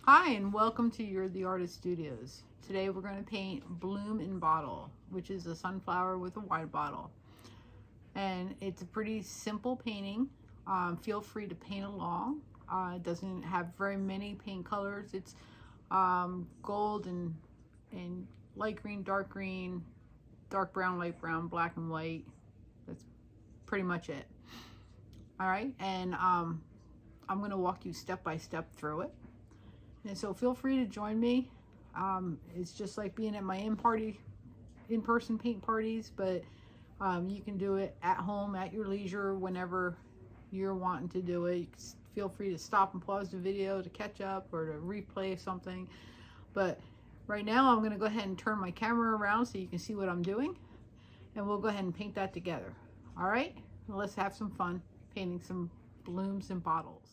Hi, and welcome to The Artist Studios. Today we're going to paint Bloom in Bottle, which is a sunflower with a wide bottle. And it's a pretty simple painting. Feel free to paint along. It doesn't have very many paint colors. It's gold and light green, dark brown, light brown, black and white. That's pretty much it. All right, and I'm going to walk you step by step through it. And so feel free to join me. It's just like being at my in-person paint parties, but you can do it at home, at your leisure, whenever you're wanting to do it. Feel free to stop and pause the video to catch up or to replay something. But right now I'm going to go ahead and turn my camera around so you can see what I'm doing. And we'll go ahead and paint that together. All right? Well, let's have some fun painting some blooms and bottles.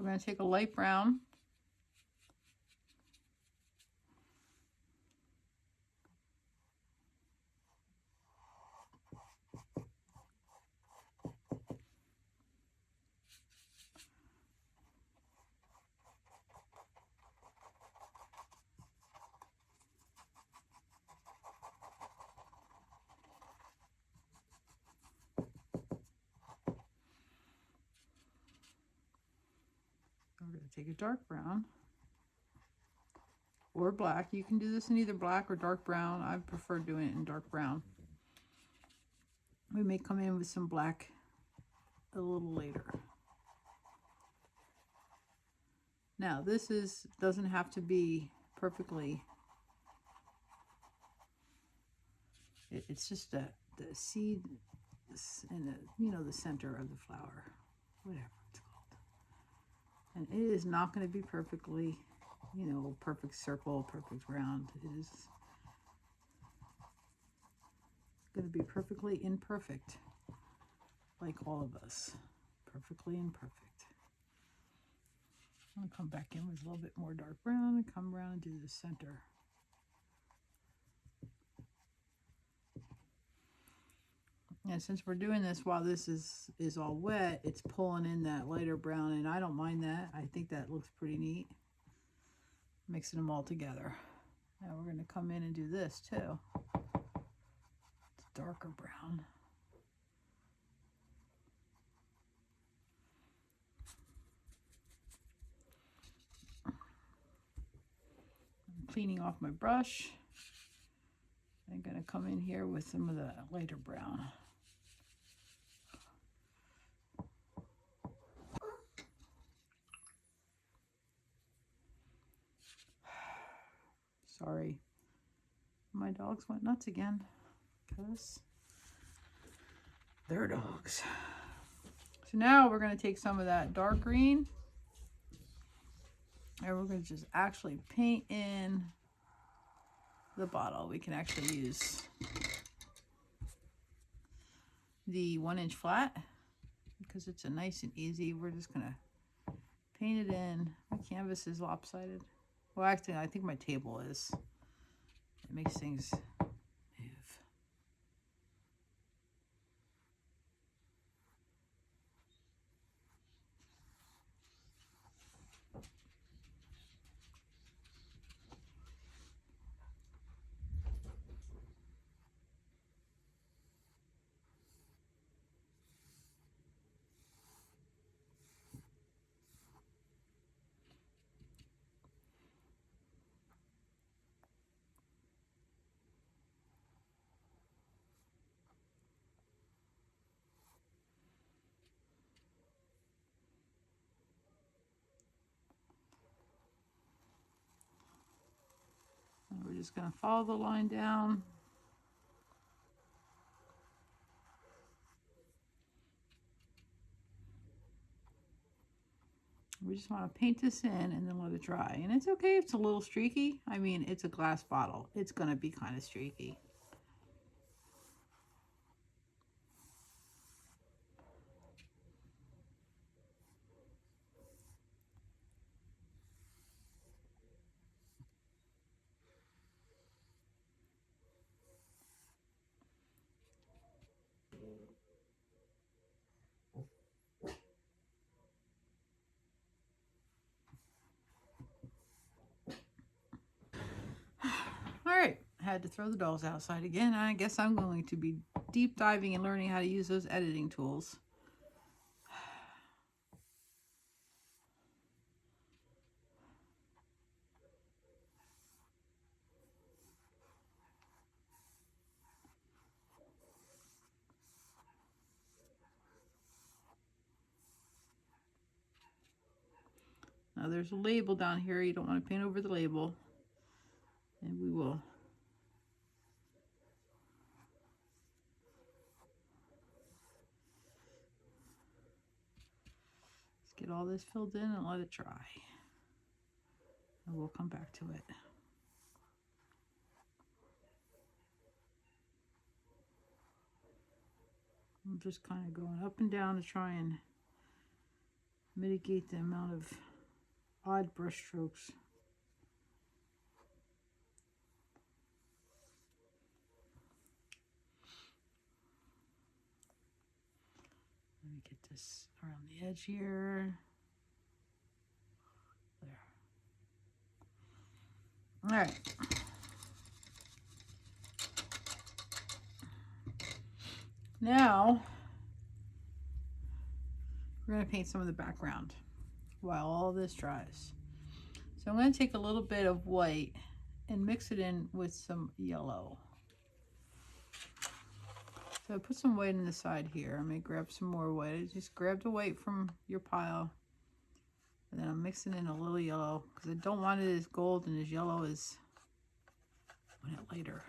we're going to take a light brown. We're going to take a dark brown or black. You can do this in either black or dark brown. I prefer doing it in dark brown. We may come in with some black a little later. Now this doesn't have to be perfectly, it's just the seed in the center of the flower, whatever it's called. And it is not going to be perfectly, perfect circle, perfect round. It is going to be perfectly imperfect, like all of us, perfectly imperfect. I'm going to come back in with a little bit more dark brown and come around and do the center. And since we're doing this while this is all wet, it's pulling in that lighter brown, and I don't mind that. I think that looks pretty neat, mixing them all together. Now we're going to come in and do this too. It's darker brown. I'm cleaning off my brush. I'm going to come in here with some of the lighter brown. Sorry, my dogs went nuts again because they're dogs. So now we're going to take some of that dark green and we're going to just actually paint in the bottle. We can actually use the 1-inch flat because it's a nice and easy. We're just going to paint it in. My canvas is lopsided. Well, actually, I think my table is. It makes things move. And we're just going to follow the line down. We just want to paint this in and then let it dry. And it's okay if it's a little streaky. I mean, it's a glass bottle. It's going to be kind of streaky. All right, I had to throw the dolls outside again. I guess I'm going to be deep diving and learning how to use those editing tools. Now there's a label down here. You don't want to paint over the label. And we will just get all this filled in and let it dry. And we'll come back to it. I'm just kind of going up and down to try and mitigate the amount of odd brush strokes. Let me get this around the edge here. There. All right. Now, we're going to paint some of the background while all this dries. So I'm going to take a little bit of white and mix it in with some yellow. So I put some white in the side here. I'm going to grab some more white. Just grab the white from your pile. And then I'm mixing in a little yellow because I don't want it as gold and as yellow as when it later.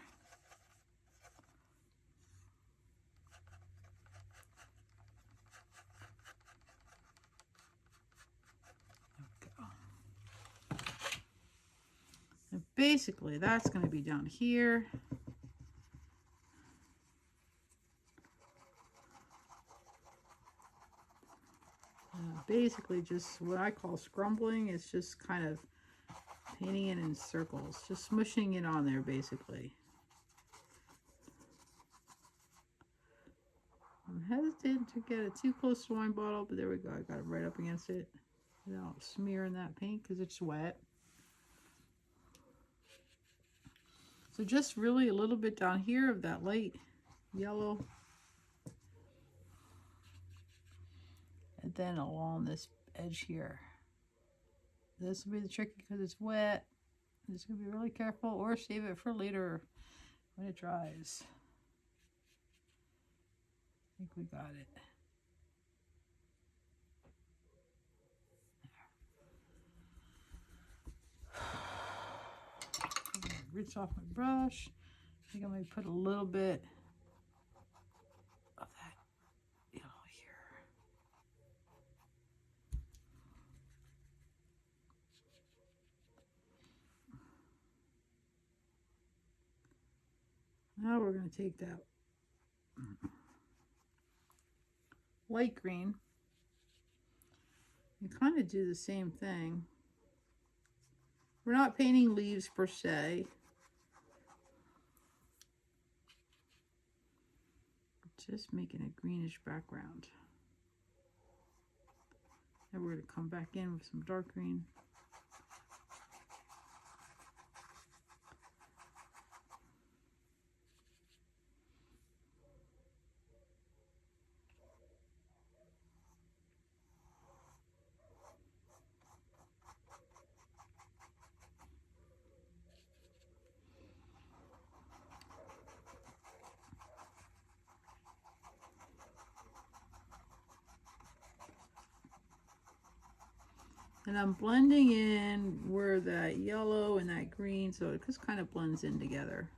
And basically, that's going to be down here. Basically, just what I call scrumbling. It's just kind of painting it in circles, just smushing it on there, basically. I'm hesitant to get it too close to the wine bottle, but there we go. I got it right up against it. Without smearing that paint because it's wet. So just really a little bit down here of that light yellow. And then along this edge here. This will be the tricky because it's wet. Just gonna be really careful or save it for later when it dries. I think we got it. Rinse off my brush. I think I might put a little bit of that yellow here. Now we're going to take that light green and kind of do the same thing. We're not painting leaves per se. Just making a greenish background. Then we're going to come back in with some dark green. And I'm blending in where that yellow and that green, so it just kind of blends in together.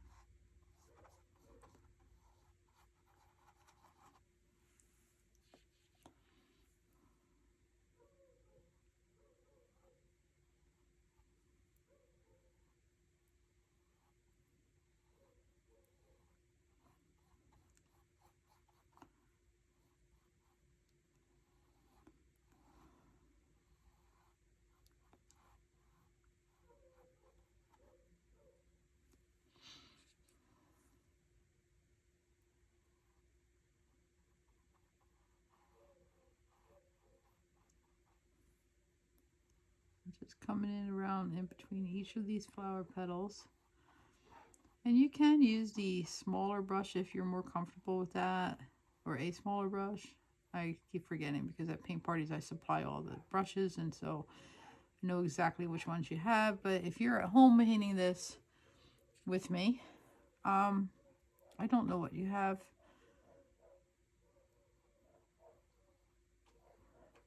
Just coming in around in between each of these flower petals. And you can use the smaller brush if you're more comfortable with that, or a smaller brush. I keep forgetting because at paint parties I supply all the brushes, and so I know exactly which ones you have. But if you're at home painting this with me, I don't know what you have.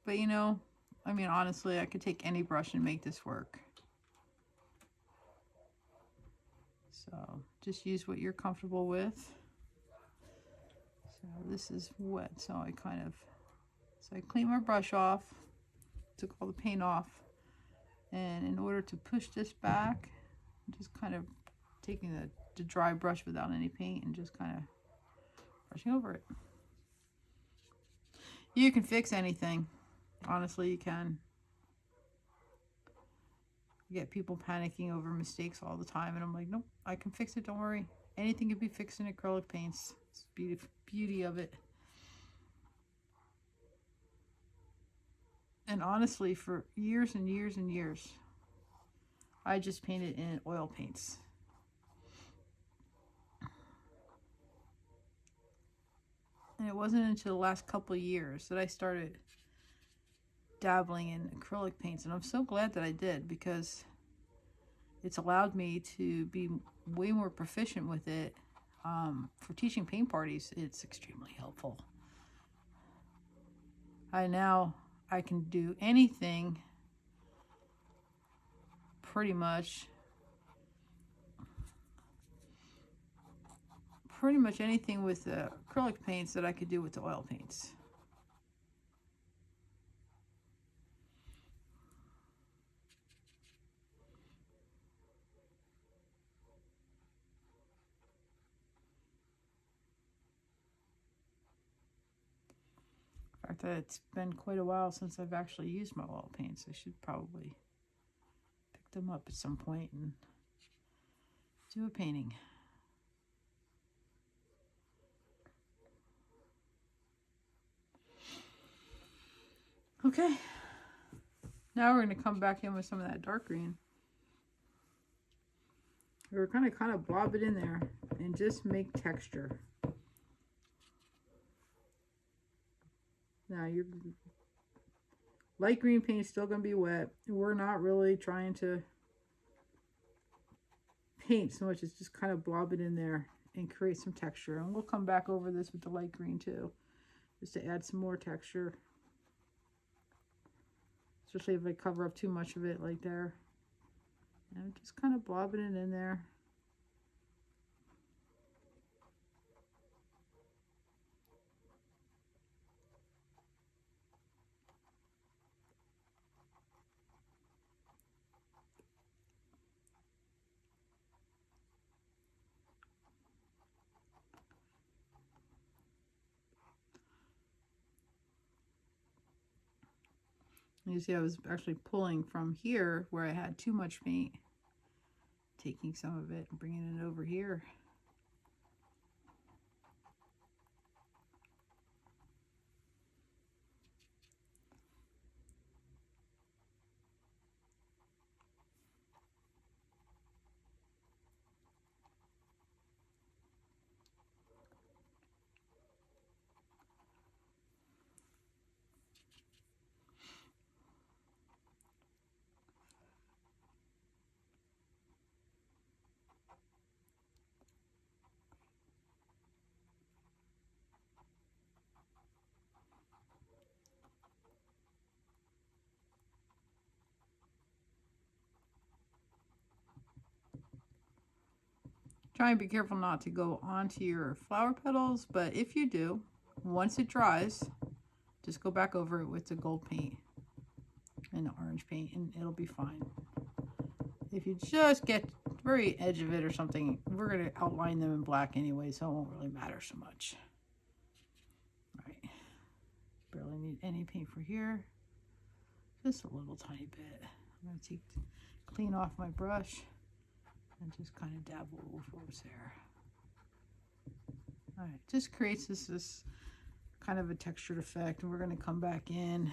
But you know, I mean, honestly, I could take any brush and make this work. So just use what you're comfortable with. So this is wet, so I clean my brush off, took all the paint off, and in order to push this back, I'm just kind of taking the dry brush without any paint and just kind of brushing over it. You can fix anything. Honestly, you can. You get people panicking over mistakes all the time, and I'm like, nope, I can fix it, don't worry. Anything can be fixed in acrylic paints. It's the beauty of it. And honestly, for years and years and years, I just painted in oil paints. And it wasn't until the last couple of years that I started dabbling in acrylic paints. And I'm so glad that I did, because it's allowed me to be way more proficient with it. For teaching paint parties, it's extremely helpful. I can do anything pretty much anything with the acrylic paints that I could do with the oil paints. In fact, it's been quite a while since I've actually used my oil paints. I should probably pick them up at some point and do a painting. Okay, now we're going to come back in with some of that dark green. We're going to kind of blob it in there and just make texture. Now your light green paint is still going to be wet. We're not really trying to paint so much as just kind of blob it in there and create some texture. And we'll come back over this with the light green too, just to add some more texture. Especially if I cover up too much of it like there. And I'm just kind of blobbing it in there. You see I was actually pulling from here where I had too much paint, taking some of it and bringing it over here. Try and be careful not to go onto your flower petals, but if you do, once it dries, just go back over it with the gold paint and the orange paint and it'll be fine. If you just get the very edge of it or something, we're going to outline them in black anyway, so it won't really matter so much. All right, barely need any paint for here, just a little tiny bit. I'm going to clean off my brush and just kind of dabble over what's there. All right, just creates this kind of a textured effect, and we're going to come back in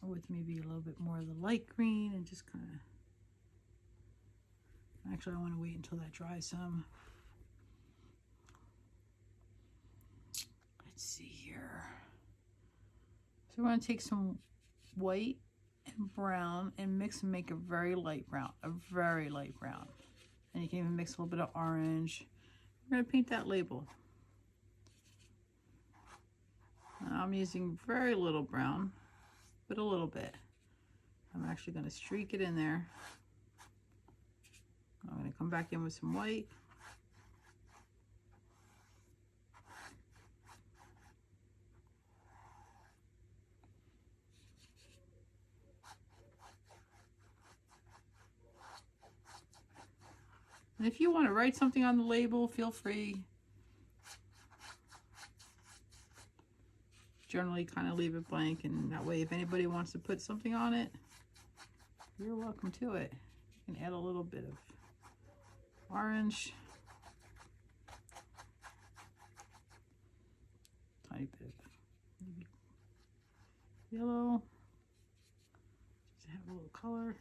with maybe a little bit more of the light green and just kind of, actually I want to wait until that dries some. Let's see here. So we're going to take some white and brown and mix and make a very light brown, And you can even mix a little bit of orange. We're going to paint that label. And I'm using very little brown, but a little bit. I'm actually going to streak it in there. I'm going to come back in with some white. And if you want to write something on the label, feel free. Generally kind of leave it blank, and that way if anybody wants to put something on it, you're welcome to it. You can add a little bit of orange, tiny bit of yellow, just have a little color,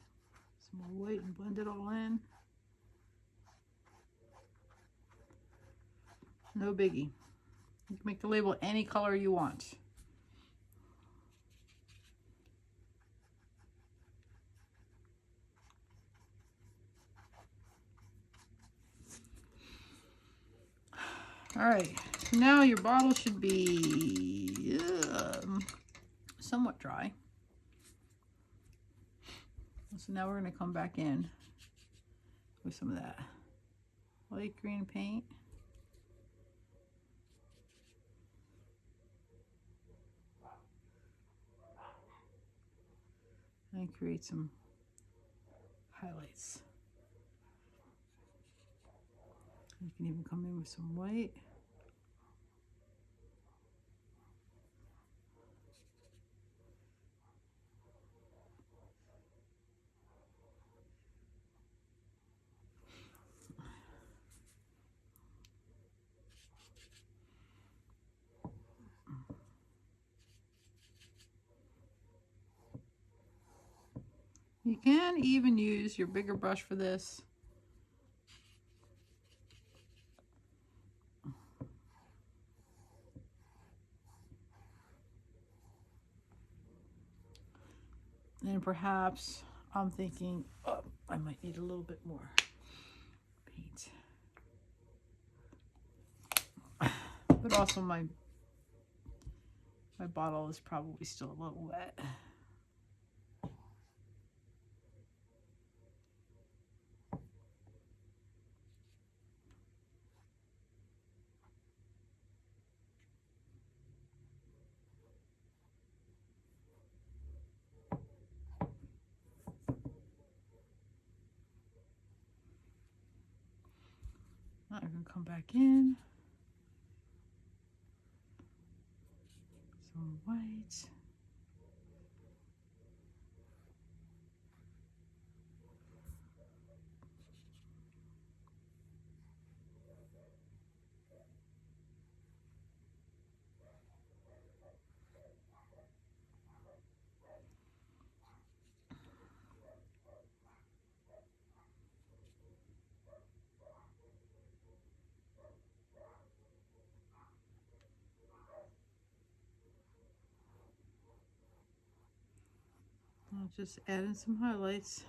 some more white, and blend it all in. No biggie. You can make the label any color you want. All right, so now your bottle should be somewhat dry. So now we're going to come back in with some of that light green paint. And create some highlights. You can even come in with some white. You can even use your bigger brush for this. And perhaps I'm thinking, oh, I might need a little bit more paint. But also my bottle is probably still a little wet. Now I'm going to come back in. Some white. I'll just add in some highlights.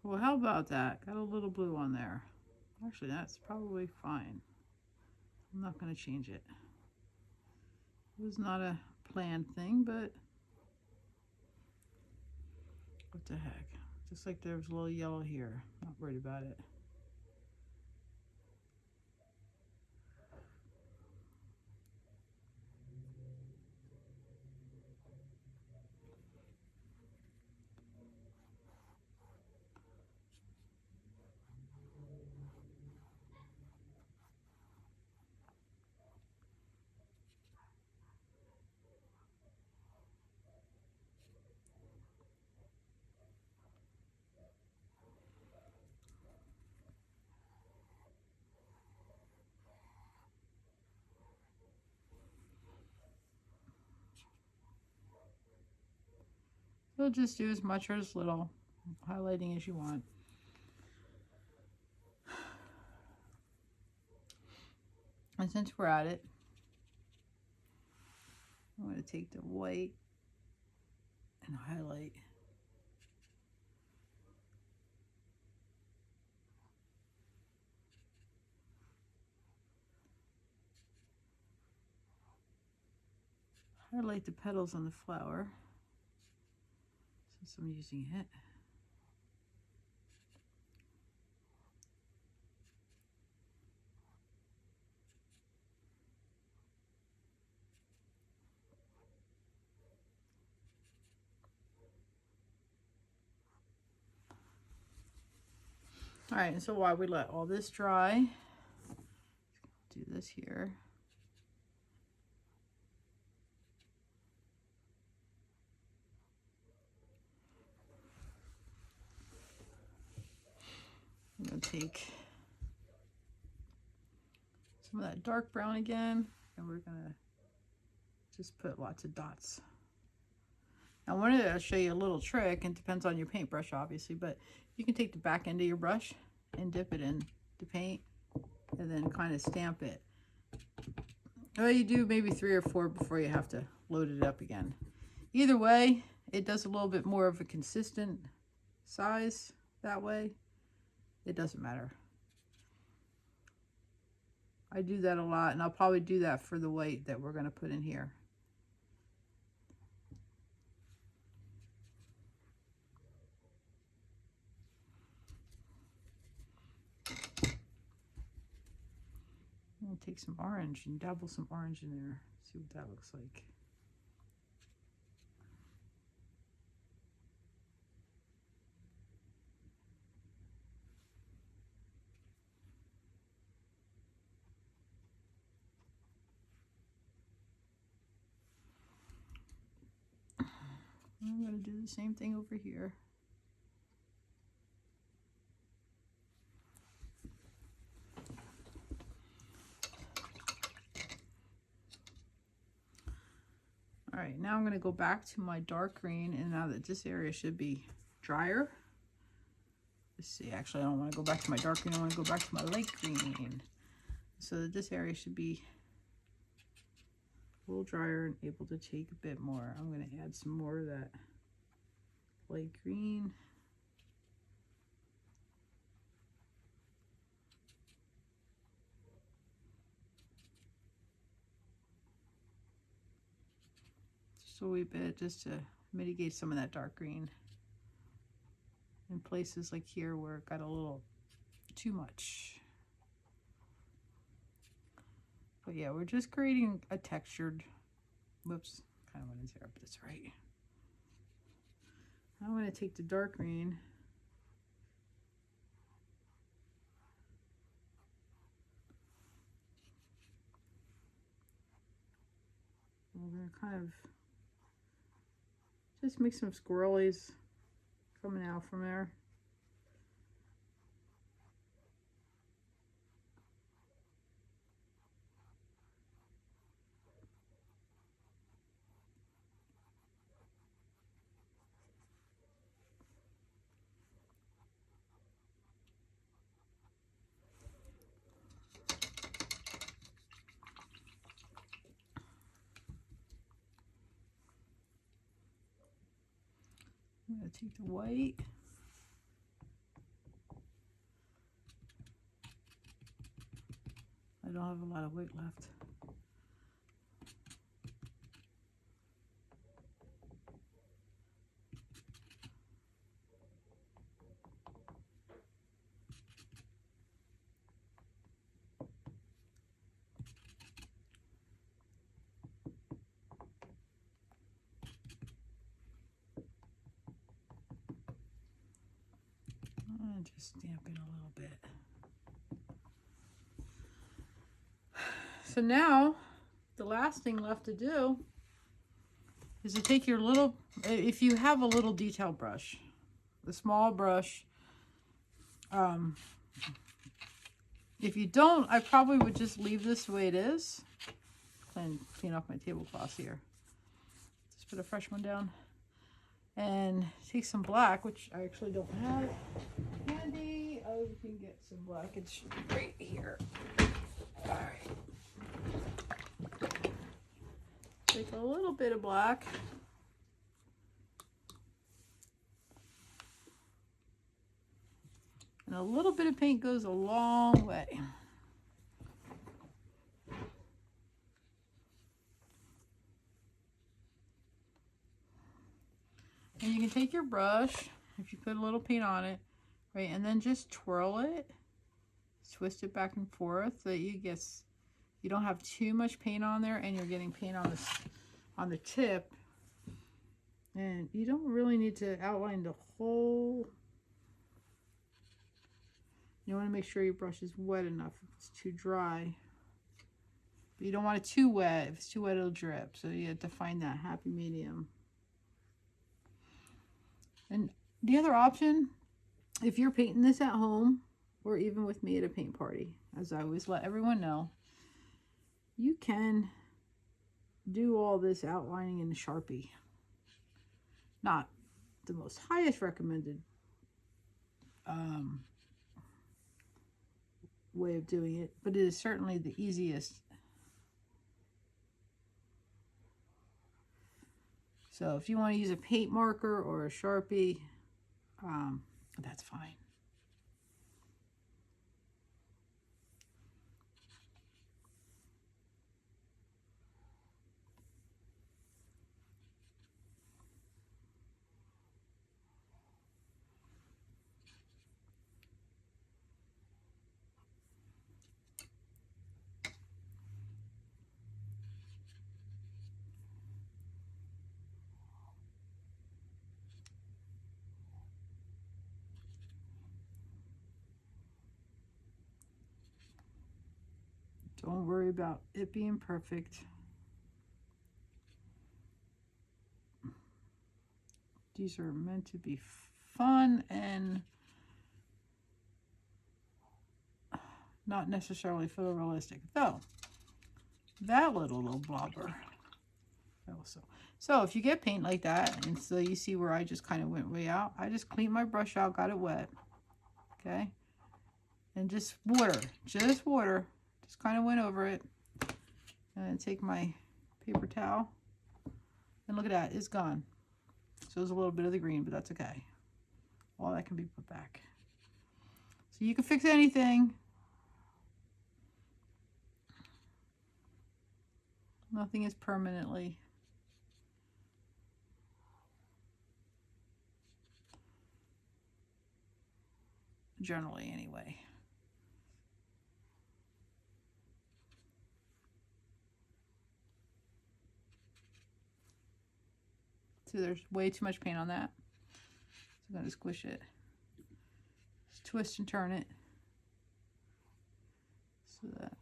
Well, how about that? Got a little blue on there. Actually, that's probably fine. I'm not going to change it. It was not a planned thing, but what the heck. Just like there's a little yellow here. Not worried about it. You'll just do as much or as little highlighting as you want. And since we're at it, I'm going to take the white and highlight. highlight the petals on the flower since I'm using it. All right, and so while we let all this dry, do this here. I'm going to take some of that dark brown again, and we're going to just put lots of dots. I wanted to show you a little trick, and it depends on your paintbrush obviously, but you can take the back end of your brush and dip it in the paint and then kind of stamp it. Well, you do maybe 3 or 4 before you have to load it up again. Either way, it does a little bit more of a consistent size that way. It doesn't matter. I do that a lot, and I'll probably do that for the white that we're going to put in here. I'm going to take some orange and dabble some orange in there. See what that looks like. I'm going to do the same thing over here. All right, now I'm going to go back to my dark green, and now that this area should be drier. Let's see, actually I don't want to go back to my dark green, I want to go back to my light green. So that this area should be a little drier and able to take a bit more. I'm going to add some more of that light green. Just a wee bit, just to mitigate some of that dark green in places like here where it got a little too much. But yeah, we're just creating a textured, whoops, kind of went in there, but it's right. Now I'm going to take the dark green and we're going to kind of just make some squirrelies coming out from there. I'm going to take the white. I don't have a lot of white left. And just stamp it a little bit. So now the last thing left to do is to take your little, if you have a little detail brush, the small brush, if you don't, I probably would just leave this the way it is and clean off my tablecloth here. Just put a fresh one down and take some black, which I actually don't have handy. Oh, you can get some black. It's right here. All right. Take a little bit of black. And a little bit of paint goes a long way. And you can take your brush, if you put a little paint on it, right, and then just twirl it, twist it back and forth so that you don't have too much paint on there and you're getting paint on the tip. And you don't really need to outline the whole. You want to make sure your brush is wet enough. If it's too dry, but you don't want it too wet. If it's too wet, it'll drip. So you have to find that happy medium. And the other option, if you're painting this at home or even with me at a paint party, as I always let everyone know, you can do all this outlining in Sharpie. Not the most highest recommended way of doing it, but it is certainly the easiest. So if you want to use a paint marker or a Sharpie, that's fine. Don't worry about it being perfect. These are meant to be fun and not necessarily photorealistic. Though, that little blobber. So if you get paint like that, and so you see where I just kind of went way out, I just cleaned my brush out, got it wet. Okay? And just water. Just kind of went over it. And then take my paper towel. And look at that, it's gone. So there's a little bit of the green, but that's okay. All that can be put back. So you can fix anything. Nothing is permanently. Generally, anyway. So there's way too much paint on that. So I'm going to squish it. Just twist and turn it. So that.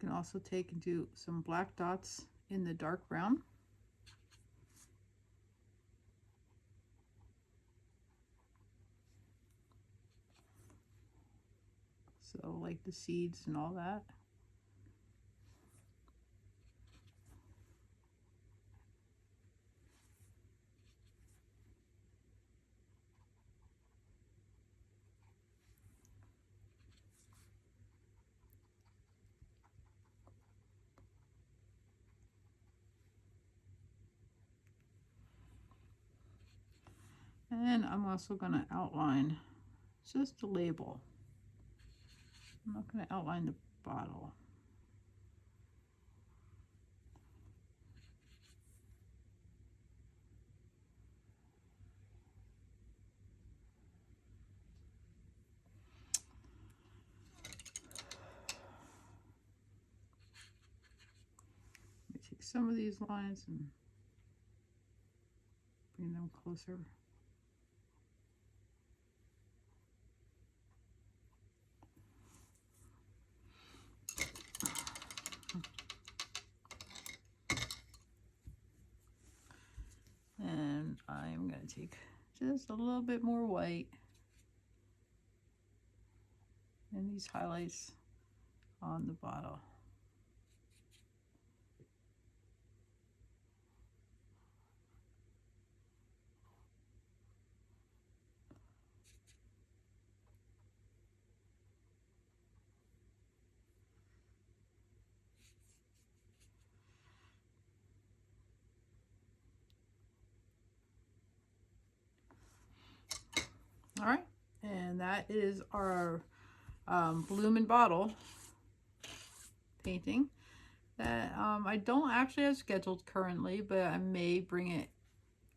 You can also take and do some black dots in the dark brown. So like the seeds and all that. And I'm also going to outline just the label. I'm not going to outline the bottle. Let me take some of these lines and bring them closer. And I'm going to take just a little bit more white and these highlights on the bottle. And that is our Bloom and Bottle painting that I don't actually have scheduled currently, but I may bring it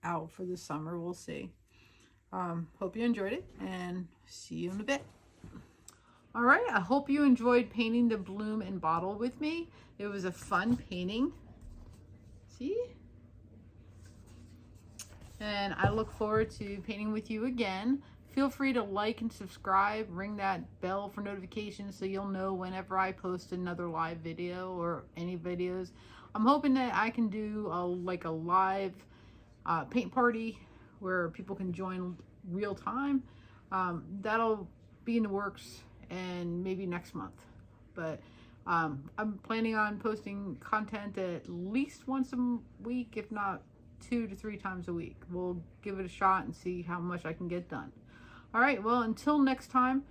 out for the summer. We'll see. Hope you enjoyed it, and see you in a bit. All right, I hope you enjoyed painting the Bloom and Bottle with me. It was a fun painting. See? And I look forward to painting with you again. Feel free to like and subscribe, ring that bell for notifications so you'll know whenever I post another live video or any videos. I'm hoping that I can do a live paint party where people can join real time. That'll be in the works, and maybe next month. But I'm planning on posting content at least once a week, if not 2 to 3 times a week. We'll give it a shot and see how much I can get done. All right, well, until next time,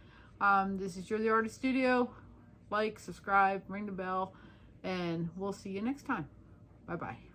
this is You're the Artist Studio. Like, subscribe, ring the bell, and we'll see you next time. Bye-bye.